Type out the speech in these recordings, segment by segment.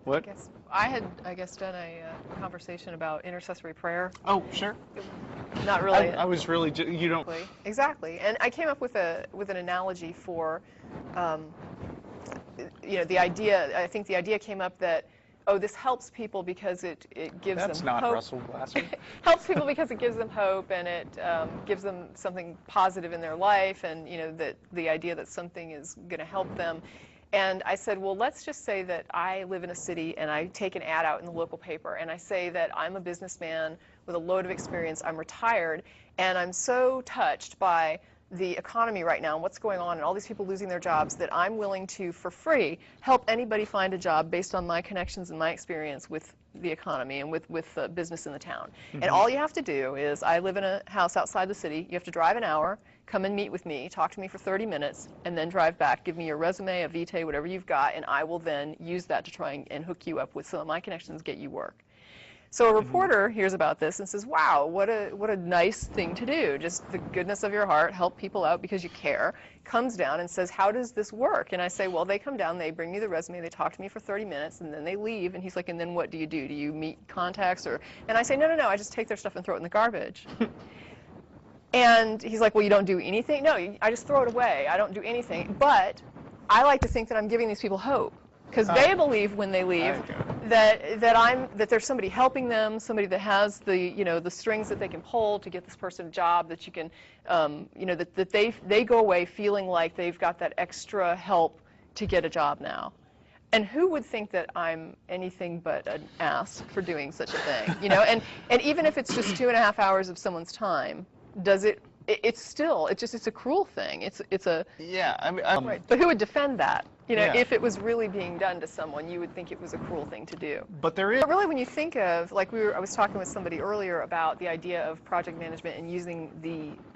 What? I had done a conversation about intercessory prayer. Oh, sure. Not really. I was really, you don't. Exactly. And I came up with an analogy for, the idea. I think the idea came up that, oh, this helps people because it gives them hope. That's not Russell Glasser. Helps people because it gives them hope, and it gives them something positive in their life, and that the idea that something is going to help them. And I said, well, let's just say that I live in a city and I take an ad out in the local paper and I say that I'm a businessman with a load of experience, I'm retired, and I'm so touched by the economy right now and what's going on and all these people losing their jobs that I'm willing to, for free, help anybody find a job based on my connections and my experience with the economy and with business in the town. Mm-hmm. And all you have to do is, I live in a house outside the city, you have to drive an hour, come and meet with me, talk to me for 30 minutes, and then drive back. Give me your resume, a vitae, whatever you've got, and I will then use that to try and hook you up with some of my connections, get you work. So a reporter hears about this and says, wow, what a nice thing to do. Just the goodness of your heart, help people out because you care. Comes down and says, how does this work? And I say, well, they come down, they bring me the resume, they talk to me for 30 minutes, and then they leave. And he's like, and then what do you do? Do you meet contacts? And I say, no, I just take their stuff and throw it in the garbage. And he's like, well, you don't do anything? No, I just throw it away. I don't do anything. But I like to think that I'm giving these people hope. Because they believe when they leave that there's somebody helping them, somebody that has the strings that they can pull to get this person a job, that you can that they go away feeling like they've got that extra help to get a job now. And who would think that I'm anything but an ass for doing such a thing? And even if it's just 2.5 hours of someone's time, does it? It's a cruel thing. It's a right. But who would defend that? If it was really being done to someone, you would think it was a cruel thing to do. But there is. But really, when you think of, like I was talking with somebody earlier about the idea of project management and using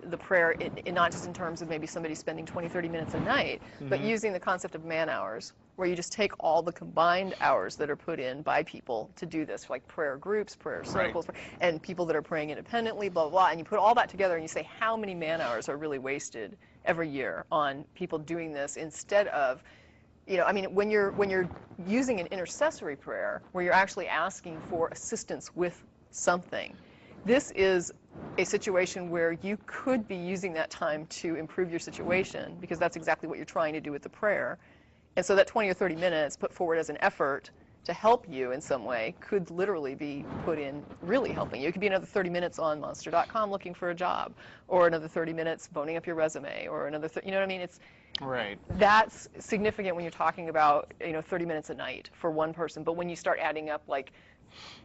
the prayer, in not just in terms of maybe somebody spending 20, 30 minutes a night, but using the concept of man hours, where you just take all the combined hours that are put in by people to do this, like prayer groups, prayer circles, and people that are praying independently, blah, blah, blah, and you put all that together and you say how many man hours are really wasted every year on people doing this instead of, when you're using an intercessory prayer where you're actually asking for assistance with something, this is a situation where you could be using that time to improve your situation, because that's exactly what you're trying to do with the prayer. And so that 20 or 30 minutes put forward as an effort to help you in some way could literally be put in really helping you. It could be another 30 minutes on monster.com looking for a job, or another 30 minutes boning up your resume, or another, you know what I mean? That's significant when you're talking about 30 minutes a night for one person. But when you start adding up like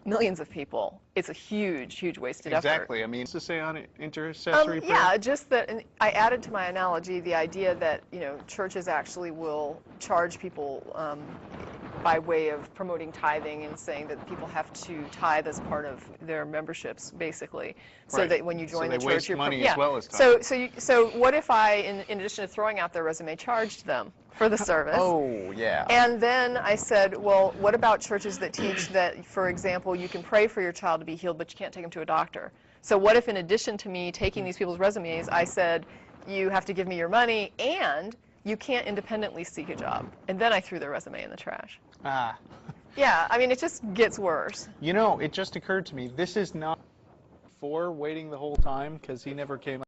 millions of people, it's a huge wasted effort. Exactly. I mean, to say on intercessory prayer? Yeah, just that, and I added to my analogy the idea that churches actually will charge people by way of promoting tithing and saying that people have to tithe as part of their memberships, basically, so that when you join the church, you're money as well as tithing. So what if I, in addition to throwing out their resume, charged them for the service? Oh, yeah. And then I said, well, what about churches that teach that, for example, you can pray for your child to be healed, but you can't take them to a doctor? So what if, in addition to me taking these people's resumes, I said, you have to give me your money and you can't independently seek a job? And then I threw their resume in the trash. Yeah, I mean, it just gets worse. It just occurred to me, this is not for waiting the whole time, because he never came